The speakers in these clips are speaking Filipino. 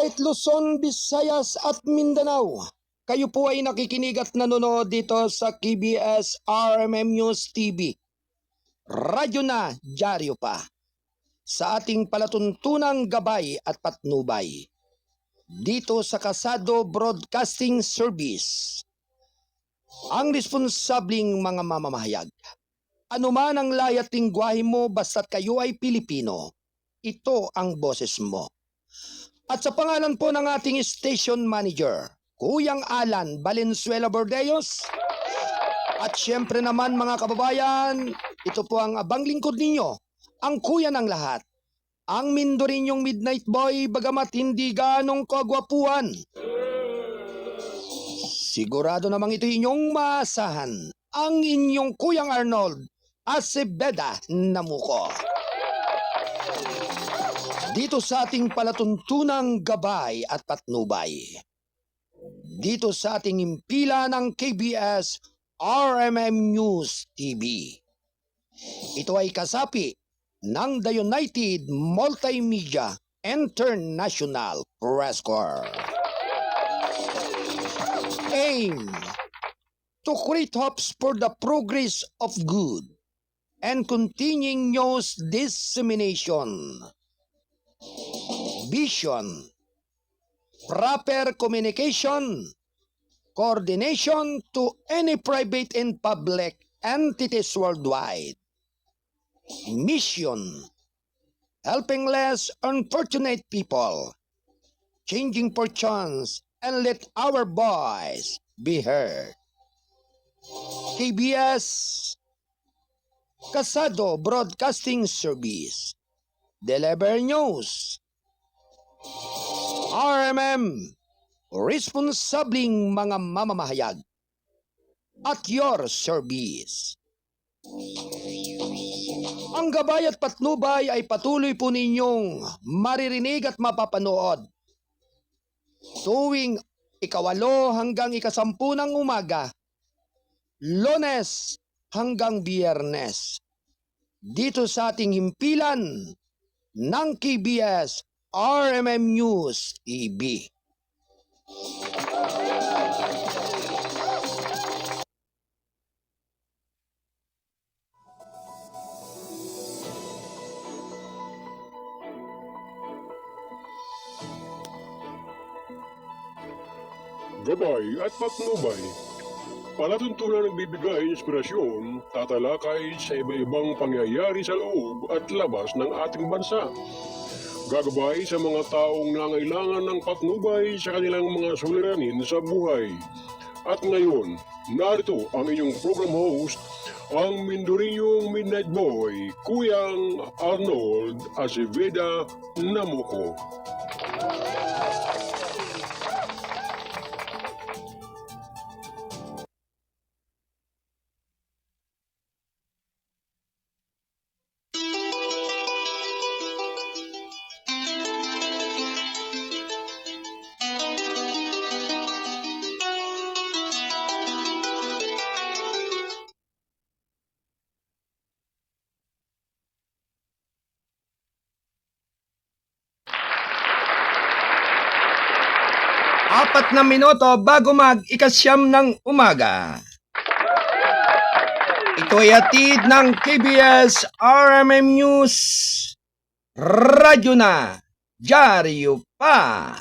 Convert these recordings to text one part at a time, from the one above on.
kahit Luzon, Visayas at Mindanao. Kayo po ay nakikinig at nanonood dito sa KBS RMM News TV. Radyo na, dyaryo pa. Sa ating palatuntunang gabay at patnubay. Dito sa Kasado Broadcasting Service. Ang responsabling mga mamamahayag. Ano man ang layat lingwahe mo basta't kayo ay Pilipino. Ito ang boses mo. At sa pangalan po ng ating station manager, Kuyang Alan Valenzuela Bordeos. At syempre naman mga kababayan, ito po ang abang lingkod ninyo, ang kuya ng lahat. Ang Mindorinyong Midnight Boy bagamat hindi ganong kagwapuan. Sigurado namang ito inyong maasahan, ang inyong Kuyang Arnold Aceveda Namuko. Dito sa ating palatuntunang gabay at patnubay. Dito sa ating impila ng KBS RMM News TV. Ito ay kasapi ng The United Multimedia International Press Corps. Aim to create hopes for the progress of good and continuing news dissemination. Vision, proper communication, coordination to any private and public entities worldwide. Mission, helping less unfortunate people, changing fortunes, and let our voice be heard. KBS Kasado Broadcasting Service. Deliver news. RMM, responsabling mga mamamahayag. At your service. Ang gabay at patnubay ay patuloy po ninyong maririnig at mapapanood. Tuwing 8 hanggang 10 ng umaga, Lunes hanggang Biyernes. Dito sa ating himpilan ng KBS RMM News TV. Gabay at patnubay. Palatuntunan nagbibigay inspirasyon, tatalakay sa iba-ibang pangyayari sa loob at labas ng ating bansa. Gagabay sa mga taong nangailangan ng patnubay sa kanilang mga suliranin sa buhay. At ngayon, narito ang inyong program host, ang Mindorinyong Midnight Boy, Kuyang Arnold Aceveda Namuko. Apat na minuto bago mag-ikasyam ng umaga. Ito ay hatid ng KBS RMM News. Radyo na, dyaryo pa.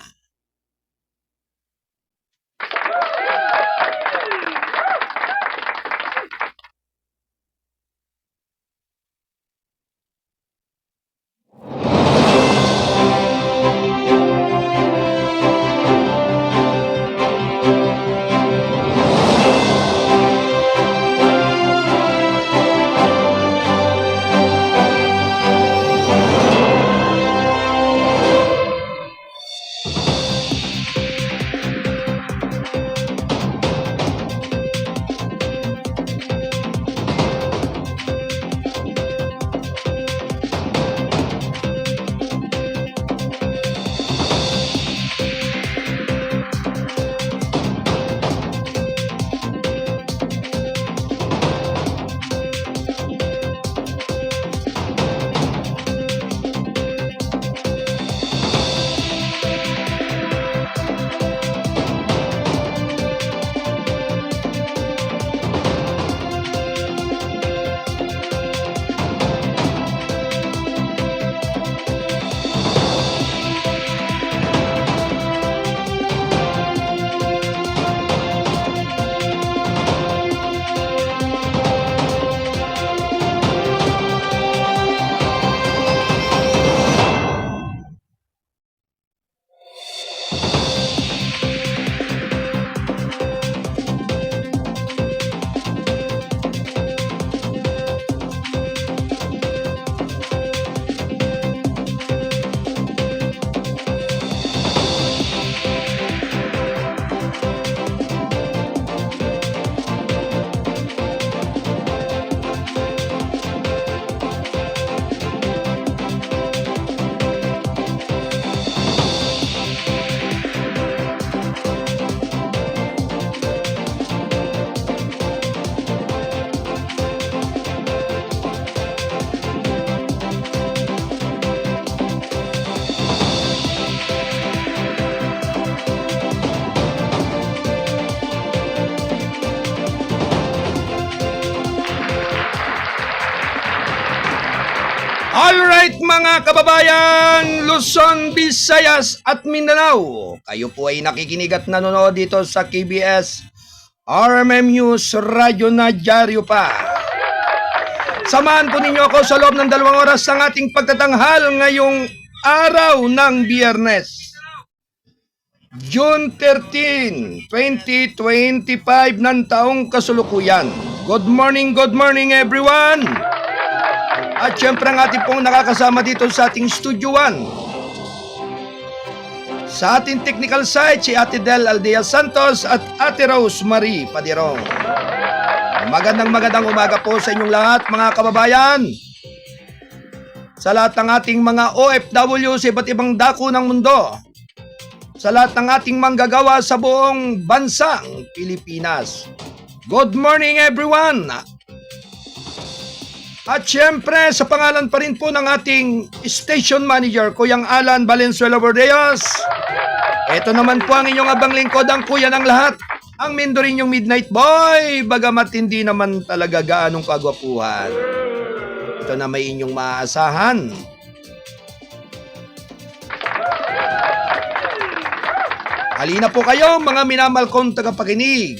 Mga kababayan Luzon, Visayas at Mindanao, kayo po ay nakikinig at nanonood dito sa KBS RMM News Radyo na Dyaryo Pa. Samahan po ninyo ako sa loob ng 2 oras ng ating pagtatanghal ngayong araw ng Biyernes, June 13, 2025 ng taong kasulukuyan. Good morning everyone! At syempre ang ating pong nakakasama dito sa ating Studio 1. Sa ating technical side, si Ate Del Aldea Santos at Ate Rose Marie Padirong. Magandang umaga po sa inyong lahat mga kababayan. Sa lahat ng ating mga OFW sa iba't ibang dako ng mundo. Sa lahat ng ating manggagawa sa buong bansang Pilipinas. Good morning everyone! At syempre, sa pangalan pa rin po ng ating station manager, Kuyang Alan Valenzuela Bordeos. Ito naman po ang inyong abang lingkod, ang kuya ng lahat, ang Mindorinyong Midnight Boy, bagamat hindi naman talaga gaanong kagwapuhan. Ito na may inyong maaasahan. Halina po kayo, mga minamahal kong tagapakinig.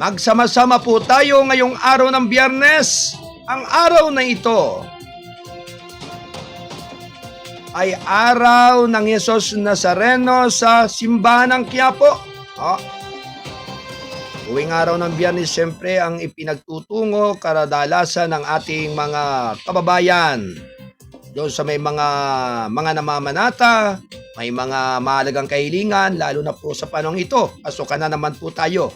Magsama-sama po tayo ngayong araw ng Biyernes. Ang araw na ito ay araw ng Yesus Nazareno sa simbahan ng Quiapo. Tuwing araw ng Biyernes, siyempre ang ipinagtutungo karadalasan ng ating mga kababayan. Doon sa may mga namamanata, may mga mahalagang kahilingan, lalo na po sa panahong ito. Pasukan na naman po tayo.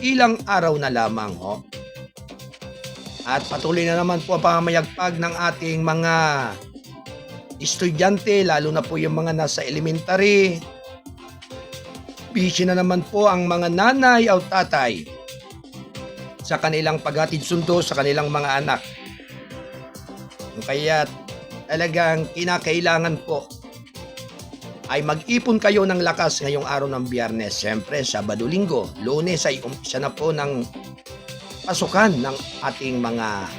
Ilang araw na lamang, At patuloy na naman po ang pamamayagpag ng ating mga estudyante, lalo na po yung mga nasa elementary. Busy na naman po ang mga nanay o tatay sa kanilang paghatid sundo sa kanilang mga anak. Kaya talagang kinakailangan po ay mag-ipon kayo ng lakas ngayong araw ng Biyernes. Siyempre, Sabado, Linggo, Lunes ay umpisa na po ng pasukan ng ating mga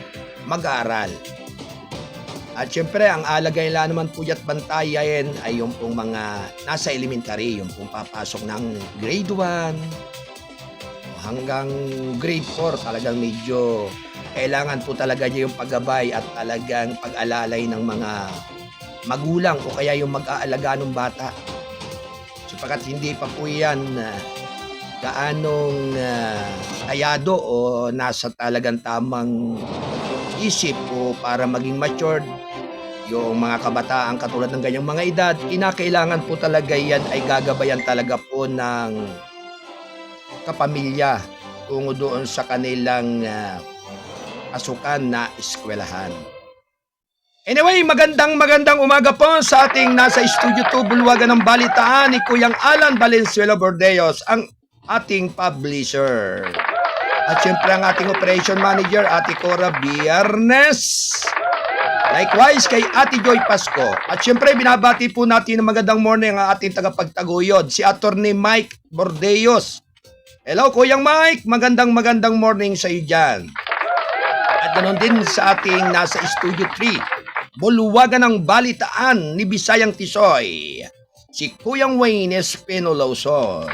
mag-aaral. At siyempre, ang alagay nila naman po at bantayan ay yung pong mga nasa elementary, yung pong papasok ng grade 1 hanggang grade 4. Talagang medyo kailangan po talaga niya yung paggabay at talagang pag-alalay ng mga magulang o kaya yung mag-aalaga ng bata. Sapagkat hindi pa po yan gaanong tayado o nasa talagang tamang isip o para maging matured yung mga kabataan katulad ng ganyang mga edad, kinakailangan po talaga yan ay gagabayan talaga po ng kapamilya tungo doon sa kanilang pasukan na eskwelahan. Anyway, magandang umaga po sa ating nasa Studio 2 Bulwagan ng Balitaan ni Kuyang Alan Valenzuela Bordeos, ang ating publisher. At syempre ang ating operation manager, Ate Cora Biernes. Likewise kay Ate Joy Pasco. At syempre binabati po natin ng magandang morning ang ating tagapagtaguyod, si Attorney Mike Bordeos. Hello Kuyang Mike, magandang morning sa iyo dyan. At ganoon din sa ating nasa Studio 3, Bulwagan ng Balitaan ni Bisayang Tisoy, si Kuyang Wayne Espinoloso.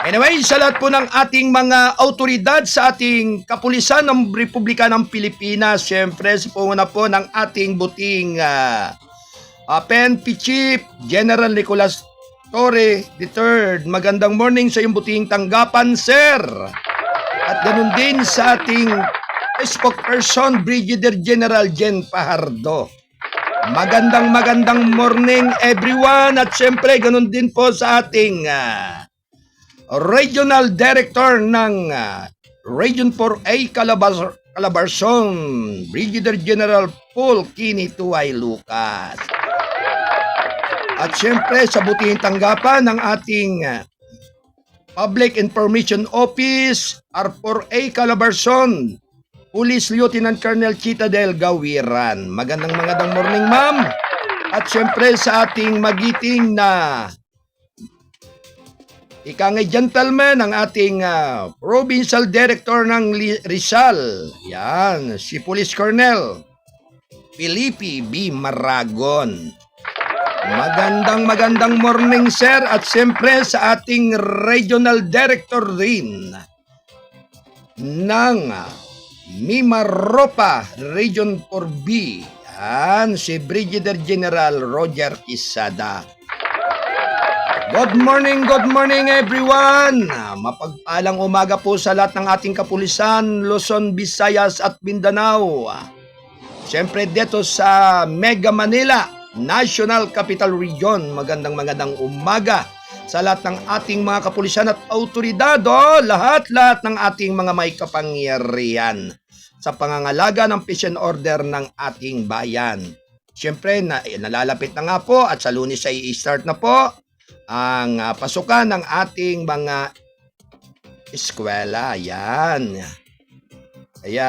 Anyway, sa lahat po ng ating mga autoridad sa ating kapulisan ng Republika ng Pilipinas, siyempre sa punguna po ng ating buting PNP Chief General Nicolas Torre III. Magandang morning sa iyong buting tanggapan, sir. At ganun din sa ating spokesperson Brigadier General Jen Pajardo. Magandang morning everyone. At syempre ganun din po sa ating Regional Director ng Region 4A Calabarzon, Brigadier General Paul Kini Tuay Lucas. At syempre sa butihing tanggapan ng ating Public Information Office, R4A Calabarzon, Police Lieutenant Colonel Chita del Gawiran. Magandang morning, ma'am. At syempre sa ating magiting na ikangay gentleman, ang ating Provincial Director ng Rizal. Yan, si Police Colonel Felipe B. Maragon. Magandang morning sir at siyempre sa ating regional director rin ng Mimaropa Region 4B. Yan, si Brigadier General Roger Quezada. Good morning everyone! Mapagpalang umaga po sa lahat ng ating kapulisan, Luzon, Visayas at Mindanao. Siyempre dito sa Mega Manila, National Capital Region, magandang umaga sa lahat ng ating mga kapulisan at autoridado, lahat ng ating mga may kapangyarihan sa pangangalaga ng peace and order ng ating bayan. Siyempre, nalalapit na nga po at sa Lunes ay i-start na po ang pasukan ng ating mga eskwela. Yan. Kaya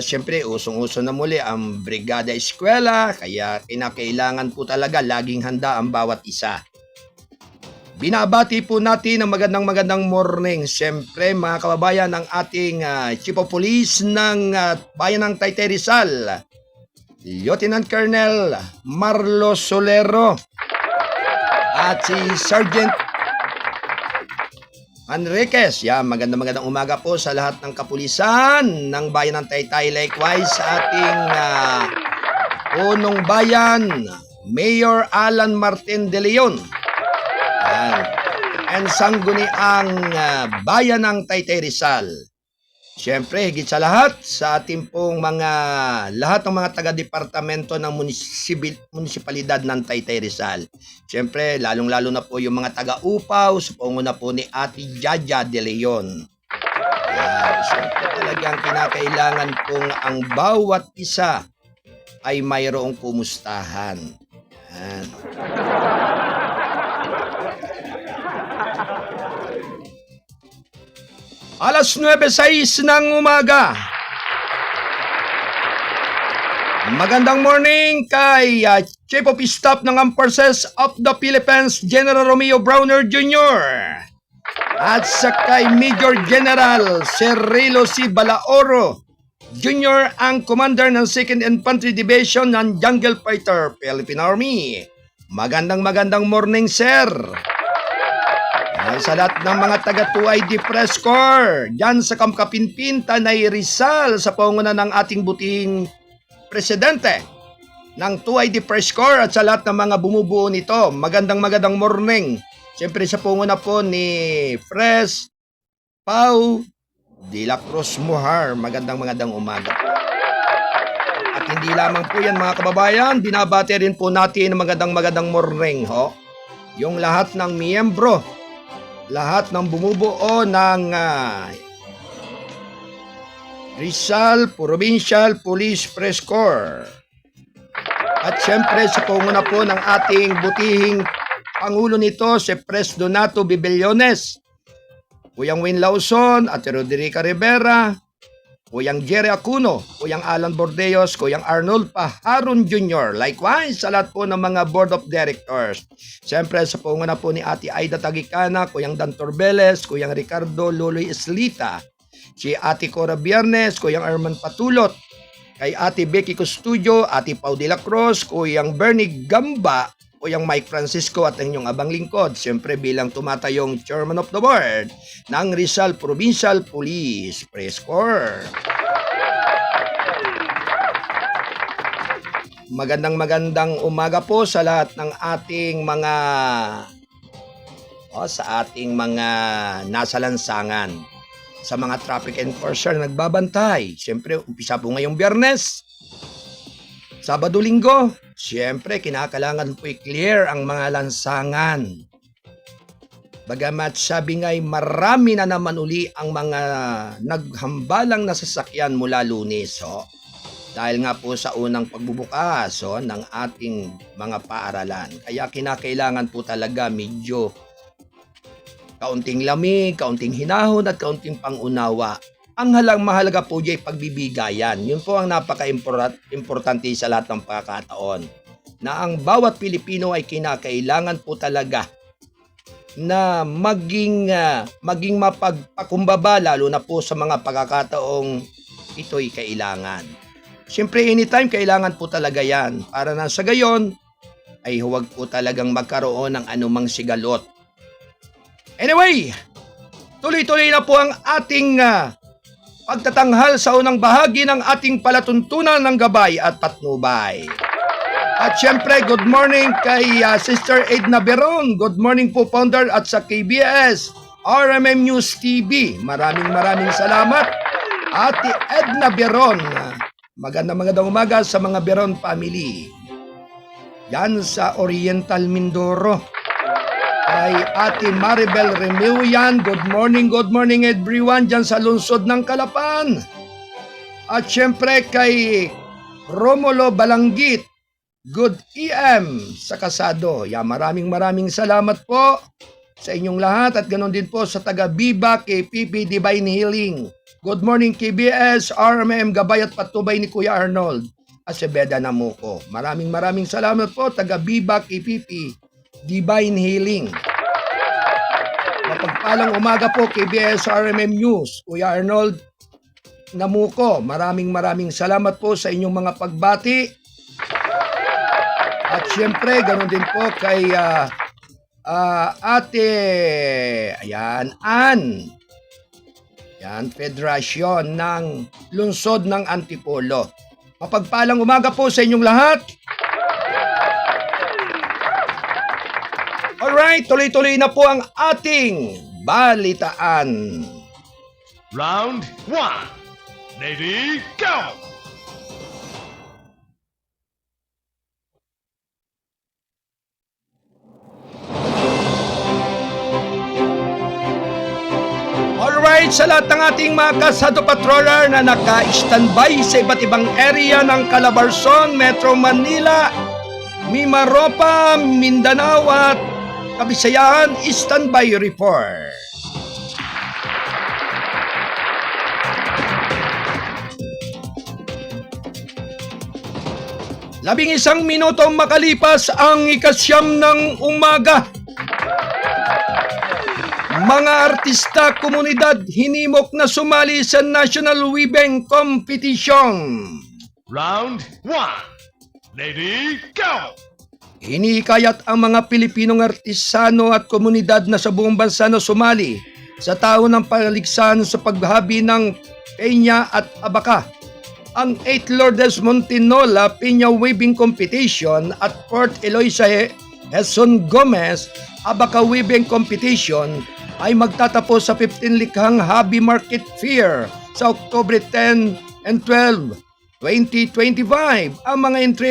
siyempre usong-uso na muli ang Brigada Eskwela, kaya kinakailangan po talaga laging handa ang bawat isa. Binabati po natin ng magandang morning. Siyempre mga kababayan, ang ating Chief of Police ng Bayan ng Taytay Rizal, Lieutenant Colonel Marlo Solero, at si Sergeant Enriquez. Yan, magandang umaga po sa lahat ng kapulisan ng Bayan ng Taytay. Likewise sa ating punong bayan, Mayor Alan Martin de Leon. Yan. And sangguniang Bayan ng Taytay Rizal. Siyempre, higit sa lahat, sa ating pong lahat ng mga taga-departamento ng munisipalidad ng Taytay Rizal. Siyempre, lalong-lalo na po yung mga taga-upaw, supungo na po ni Ate Jaja de Leon. Siyempre, talagang kinakailangan pong ang bawat isa ay mayroong kumustahan. Yan. Alas 9:06 ng umaga. Magandang morning kay Chief of Staff ng Armed Forces of the Philippines, General Romeo Browner Jr. At sa kay Major General Cirilo C. Balaoro Jr., ang Commander ng 2nd Infantry Division ng Jungle Fighter Philippine Army. Magandang morning, sir. Sa lahat ng mga taga-2ID Press Corps dyan sa Kamkapinpin, Tanay Rizal, sa panguna ng ating buting presidente ng 2ID Press Corps at sa lahat ng mga bumubuo nito, magandang morning. Siyempre sa panguna po ni Fres Pau de la Cruz Muhar, magandang umaga po. At hindi lamang po yan mga kababayan, binabati rin po natin magandang morning yung lahat ng miyembro, lahat ng bumubuo ng Rizal Provincial Police Press Corps. At siyempre sa panguna po ng ating butihing pangulo nito, si Pres Donato Bibillones, Kuyang Win Lauson, Ate Roderica Rivera, Kuyang Jerry Acuno, Kuyang Alan Bordeos, Kuyang Arnold Paharon Jr. Likewise sa lahat po ng mga Board of Directors. Siyempre sa panguna po ni Ate Aida Tagicana, Kuyang Dan Torbeles, Kuyang Ricardo Luloy Eslita, si Ate Cora Biernes, Kuyang Arman Patulot, kay Ate Becky Custudio, Ate Pau de la Cruz, Kuyang Bernie Gamba, Kuyang Mike Francisco at ang inyong abang lingkod, siyempre bilang tumatayong Chairman of the Board ng Rizal Provincial Police Press Corps. Magandang umaga po sa lahat ng ating mga nasa lansangan, sa mga traffic enforcer na nagbabantay. Siyempre, umpisa po ngayong Biyernes, Sabado, Linggo. Siyempre, kinakailangan po i-clear ang mga lansangan. Bagamat sabi nga'y marami na naman uli ang mga naghambalang nasasakyan mula Lunes. Dahil nga po sa unang pagbubukas ng ating mga paaralan. Kaya kinakailangan po talaga medyo kaunting lamig, kaunting hinahon at kaunting pangunawa. Ang mahalaga po dyan ay pagbibigayan. Yun po ang napaka-importante sa lahat ng pagkakataon. Na ang bawat Pilipino ay kinakailangan po talaga na maging mapagpakumbaba, lalo na po sa mga pagkakataong ito'y kailangan. Siyempre, anytime kailangan po talaga yan. Para na sa gayon, ay huwag po talagang magkaroon ng anumang sigalot. Anyway, tuloy-tuloy na po ang ating pagtatanghal sa unang bahagi ng ating palatuntunan ng gabay at patnubay. At syempre, good morning kay Sister Edna Beron. Good morning po, founder at sa KBS RMM News TV. Maraming salamat. Ate Edna Beron. Magandang umaga sa mga Beron family. Yan sa Oriental Mindoro. Kay Ate Maribel Remuyan. Good morning everyone dyan sa lungsod ng Calapan. At syempre kay Romulo Balanggit. Good EM sa Kasado. Maraming salamat po sa inyong lahat at ganoon din po sa taga Biba KPP Divine Healing. Good morning KBS, RMM Gabay at Patubay ni Kuya Arnold Acebeda Namuco. Maraming salamat po taga Biba KPP Divine Healing. Mapagpalang umaga po KBS RMM News, Kuya Arnold Namuco. Maraming salamat po sa inyong mga pagbati. At syempre, ganoon din po kay Ate Ann. Yan, Federasyon ng Lungsod ng Antipolo. Mapagpalang umaga po sa inyong lahat. Alright, tuloy-tuloy na po ang ating balitaan. Round 1. Ready, go! Alright, sa lahat ng ating mga kasado patroller na naka-standby sa iba't ibang area ng Calabarzon, Metro Manila, Mimaropa, Mindanao at Kabisayan, standby report. Labing isang minuto makalipas ang ikasyam ng umaga. Mga artista, komunidad, hinimok na sumali sa National Weaving Competition. Round 1. Ready, go! Hinikayat ang mga Pilipinong artisano at komunidad na sa buong bansa na sumali sa taon ng paligsahan sa paghabi ng Peña at Abaka. Ang 8 Lourdes Montinola Peña Weaving Competition at Port Eloisa Heson Gomez Abaka Weaving Competition ay magtatapos sa 15 likhang Hobby Market Fair sa October 10 and 12, 2025. Ang mga entry